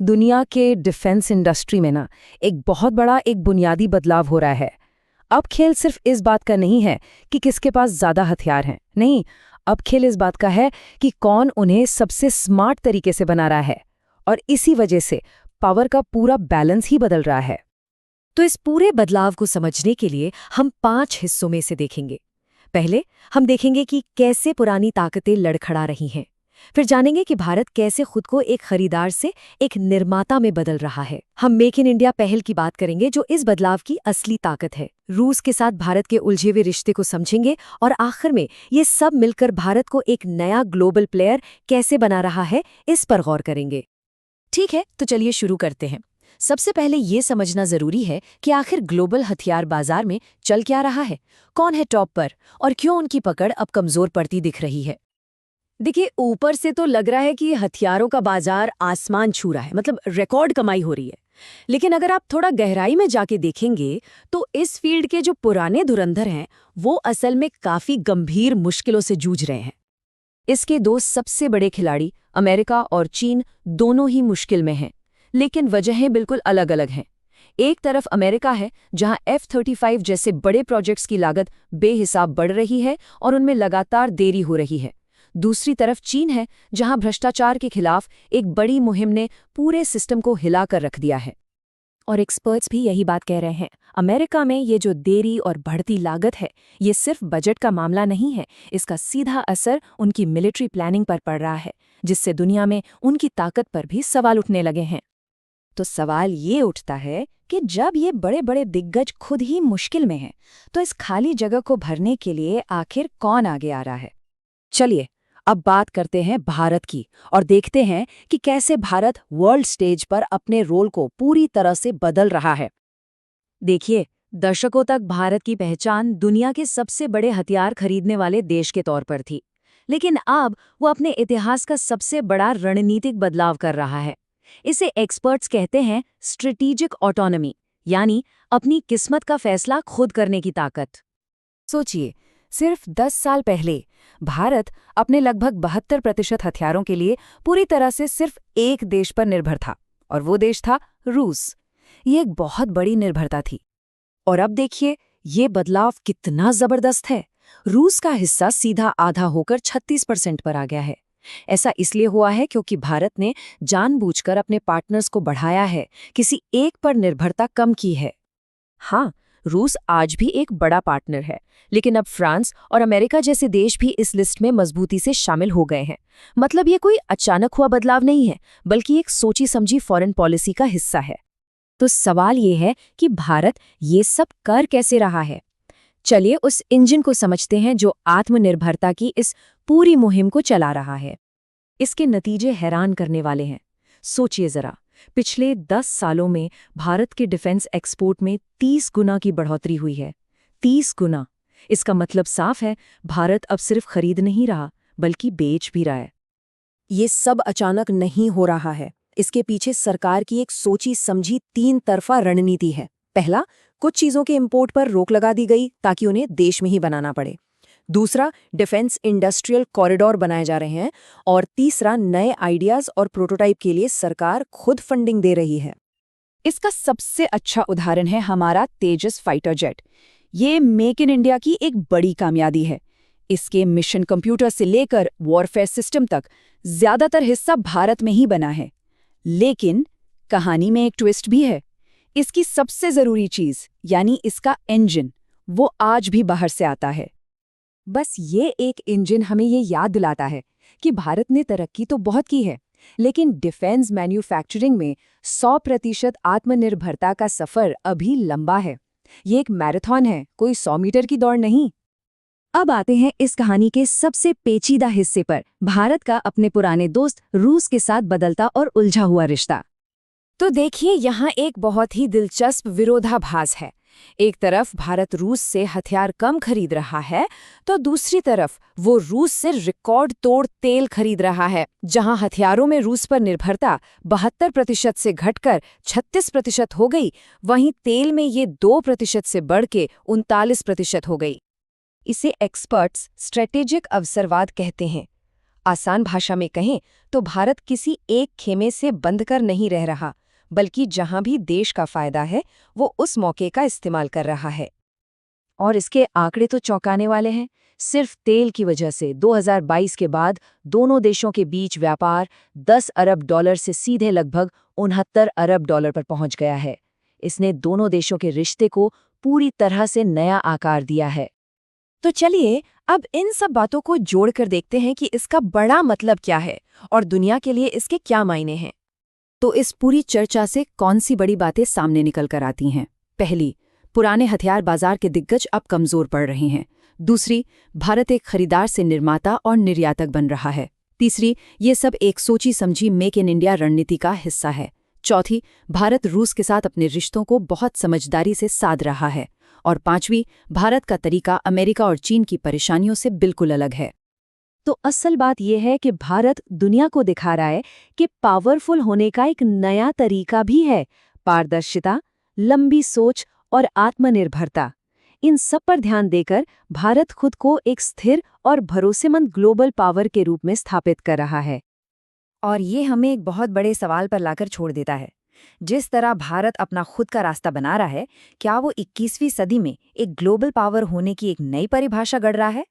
दुनिया के defence industry में ना एक बहुत बड़ा एक बुनियादी बदलाव हो रहा है। अब खेल सिर्फ इस बात का नहीं है कि किसके पास ज़्यादा हथियार हैं, नहीं, अब खेल इस बात का है कि कौन उन्हें सबसे स्मार्ट तरीके से बना रहा है। और इसी वजह से पावर का पूरा बैलेंस ही बदल रहा है। तो इस पूरे बदलाव को समझने के लिए हम 5 हिस्सों में से देखेंगे। पहले हम देखेंगे कि कैसे पुरानी ताकतें लड़खड़ा रही हैं। फिर जानेंगे कि भारत कैसे खुद को एक खरीदार से एक निर्माता में बदल रहा है। हम मेक इन इंडिया पहल की बात करेंगे, जो इस बदलाव की असली ताकत है। रूस के साथ भारत के उलझे हुए रिश्ते को समझेंगे और आखिर में ये सब मिलकर भारत को एक नया ग्लोबल प्लेयर कैसे बना रहा है, इस पर गौर करेंगे। ठीक है, तो चलिए शुरू करते हैं। सबसे पहले ये समझना जरूरी है कि आखिर ग्लोबल हथियार बाजार में चल क्या रहा है, कौन है टॉप पर और क्यों उनकी पकड़ अब कमजोर पड़ती दिख रही है। देखिए, ऊपर से तो लग रहा है कि हथियारों का बाजार आसमान छू रहा है, मतलब रिकॉर्ड कमाई हो रही है। लेकिन अगर आप थोड़ा गहराई में जाके देखेंगे तो इस फील्ड के जो पुराने धुरंधर हैं वो असल में काफी गंभीर मुश्किलों से जूझ रहे हैं। इसके दो सबसे बड़े खिलाड़ी अमेरिका और चीन दोनों ही मुश्किल में हैं, लेकिन वजहें बिल्कुल अलग अलग हैं। एक तरफ अमेरिका है, जहां F-35 जैसे बड़े प्रोजेक्ट्स की लागत बेहिसाब बढ़ रही है और उनमें लगातार देरी हो रही है। दूसरी तरफ चीन है, जहां भ्रष्टाचार के खिलाफ एक बड़ी मुहिम ने पूरे सिस्टम को हिलाकर रख दिया है। और एक्सपर्ट्स भी यही बात कह रहे हैं। अमेरिका में ये जो देरी और बढ़ती लागत है, ये सिर्फ बजट का मामला नहीं है, इसका सीधा असर उनकी मिलिट्री प्लानिंग पर पड़ रहा है, जिससे दुनिया में उनकी ताकत पर भी सवाल उठने लगे हैं। तो सवाल ये उठता है कि जब ये बड़े बड़े दिग्गज खुद ही मुश्किल में हैं, तो इस खाली जगह को भरने के लिए आखिर कौन आगे आ रहा है? चलिए अब बात करते हैं भारत की और देखते हैं कि कैसे भारत वर्ल्ड स्टेज पर अपने रोल को पूरी तरह से बदल रहा है। देखिए, दशकों तक भारत की पहचान दुनिया के सबसे बड़े हथियार खरीदने वाले देश के तौर पर थी, लेकिन अब वो अपने इतिहास का सबसे बड़ा रणनीतिक बदलाव कर रहा है। इसे एक्सपर्ट्स कहते हैं स्ट्रेटेजिक ऑटोनॉमी, यानी अपनी किस्मत का फैसला खुद करने की ताकत। सोचिए, सिर्फ 10 साल पहले भारत अपने लगभग 72% हथियारों के लिए पूरी तरह से सिर्फ एक देश पर निर्भर था, और वो देश था रूस। ये एक बहुत बड़ी निर्भरता थी। और अब देखिए, ये बदलाव कितना जबरदस्त है। रूस का हिस्सा सीधा आधा होकर 36% पर आ गया है। ऐसा इसलिए हुआ है क्योंकि भारत ने जानबूझकर अपने पार्टनर्स को बढ़ाया है, किसी एक पर निर्भरता कम की है। हाँ, रूस आज भी एक बड़ा पार्टनर है, लेकिन अब फ्रांस और अमेरिका जैसे देश भी इस लिस्ट में मजबूती से शामिल हो गए हैं। मतलब ये कोई अचानक हुआ बदलाव नहीं है, बल्कि एक सोची समझी फॉरेन पॉलिसी का हिस्सा है। तो सवाल ये है कि भारत ये सब कर कैसे रहा है। चलिए उस इंजन को समझते हैं जो आत्मनिर्भरता की इस पूरी मुहिम को चला रहा है। इसके नतीजे हैरान करने वाले हैं। सोचिए जरा, पिछले 10 सालों में भारत के डिफेंस एक्सपोर्ट में 30 गुना की बढ़ोतरी हुई है। 30 गुना। इसका मतलब साफ है, भारत अब सिर्फ खरीद नहीं रहा, बल्कि बेच भी रहा है। ये सब अचानक नहीं हो रहा है। इसके पीछे सरकार की एक सोची समझी 3 तरफा रणनीति है। पहला, कुछ चीजों के इंपोर्ट पर रोक लगा दी गई ताकि उन्हें देश में ही बनाना पड़े। दूसरा, डिफेंस इंडस्ट्रियल कॉरिडोर बनाए जा रहे हैं। और तीसरा, नए आइडियाज और प्रोटोटाइप के लिए सरकार खुद फंडिंग दे रही है। इसका सबसे अच्छा उदाहरण है हमारा तेजस फाइटर जेट। ये मेक इन इंडिया की एक बड़ी कामयाबी है। इसके मिशन कंप्यूटर से लेकर वॉरफेयर सिस्टम तक ज्यादातर हिस्सा भारत में ही बना है। लेकिन कहानी में एक ट्विस्ट भी है। इसकी सबसे जरूरी चीज, यानी इसका इंजन, वो आज भी बाहर से आता है। बस ये एक इंजन हमें ये याद दिलाता है कि भारत ने तरक्की तो बहुत की है, लेकिन डिफेंस मैन्युफैक्चरिंग में 100% आत्मनिर्भरता का सफर अभी लंबा है। ये एक मैराथन है, कोई 100 मीटर की दौड़ नहीं। अब आते हैं इस कहानी के सबसे पेचीदा हिस्से पर, भारत का अपने पुराने दोस्त रूस के साथ बदलता और उलझा हुआ रिश्ता। तो देखिए, यहाँ एक बहुत ही दिलचस्प विरोधाभास है। एक तरफ भारत रूस से हथियार कम खरीद रहा है, तो दूसरी तरफ वो रूस से रिकॉर्ड तोड़ तेल खरीद रहा है। जहां हथियारों में रूस पर निर्भरता 72% से घटकर 36% हो गई, वहीं तेल में ये 2% से बढ़ के 39% हो गई। इसे एक्सपर्ट्स स्ट्रेटेजिक अवसरवाद कहते हैं। आसान भाषा में कहें तो भारत किसी एक खेमे से बंध कर नहीं रह रहा, बल्कि जहां भी देश का फायदा है वो उस मौके का इस्तेमाल कर रहा है। और इसके आंकड़े तो चौंकाने वाले हैं। सिर्फ तेल की वजह से 2022 के बाद दोनों देशों के बीच व्यापार 10 अरब डॉलर से सीधे लगभग 69 अरब डॉलर पर पहुंच गया है। इसने दोनों देशों के रिश्ते को पूरी तरह से नया आकार दिया है। तो चलिए अब इन सब बातों को जोड़कर देखते हैं कि इसका बड़ा मतलब क्या है और दुनिया के लिए इसके क्या मायने हैं। तो इस पूरी चर्चा से कौन सी बड़ी बातें सामने निकल कर आती हैं? पहली, पुराने हथियार बाजार के दिग्गज अब कमजोर पड़ रहे हैं। दूसरी, भारत एक खरीदार से निर्माता और निर्यातक बन रहा है। तीसरी, ये सब एक सोची समझी मेक इन इंडिया रणनीति का हिस्सा है। चौथी, भारत रूस के साथ अपने रिश्तों को बहुत समझदारी से साध रहा है। और पांचवी, भारत का तरीका अमेरिका और चीन की परेशानियों से बिल्कुल अलग है। तो असल बात यह है कि भारत दुनिया को दिखा रहा है कि पावरफुल होने का एक नया तरीका भी है। पारदर्शिता, लंबी सोच और आत्मनिर्भरता, इन सब पर ध्यान देकर भारत खुद को एक स्थिर और भरोसेमंद ग्लोबल पावर के रूप में स्थापित कर रहा है। और ये हमें एक बहुत बड़े सवाल पर लाकर छोड़ देता है। जिस तरह भारत अपना खुद का रास्ता बना रहा है, क्या वो 21वीं सदी में एक ग्लोबल पावर होने की एक नई परिभाषा गढ़ रहा है?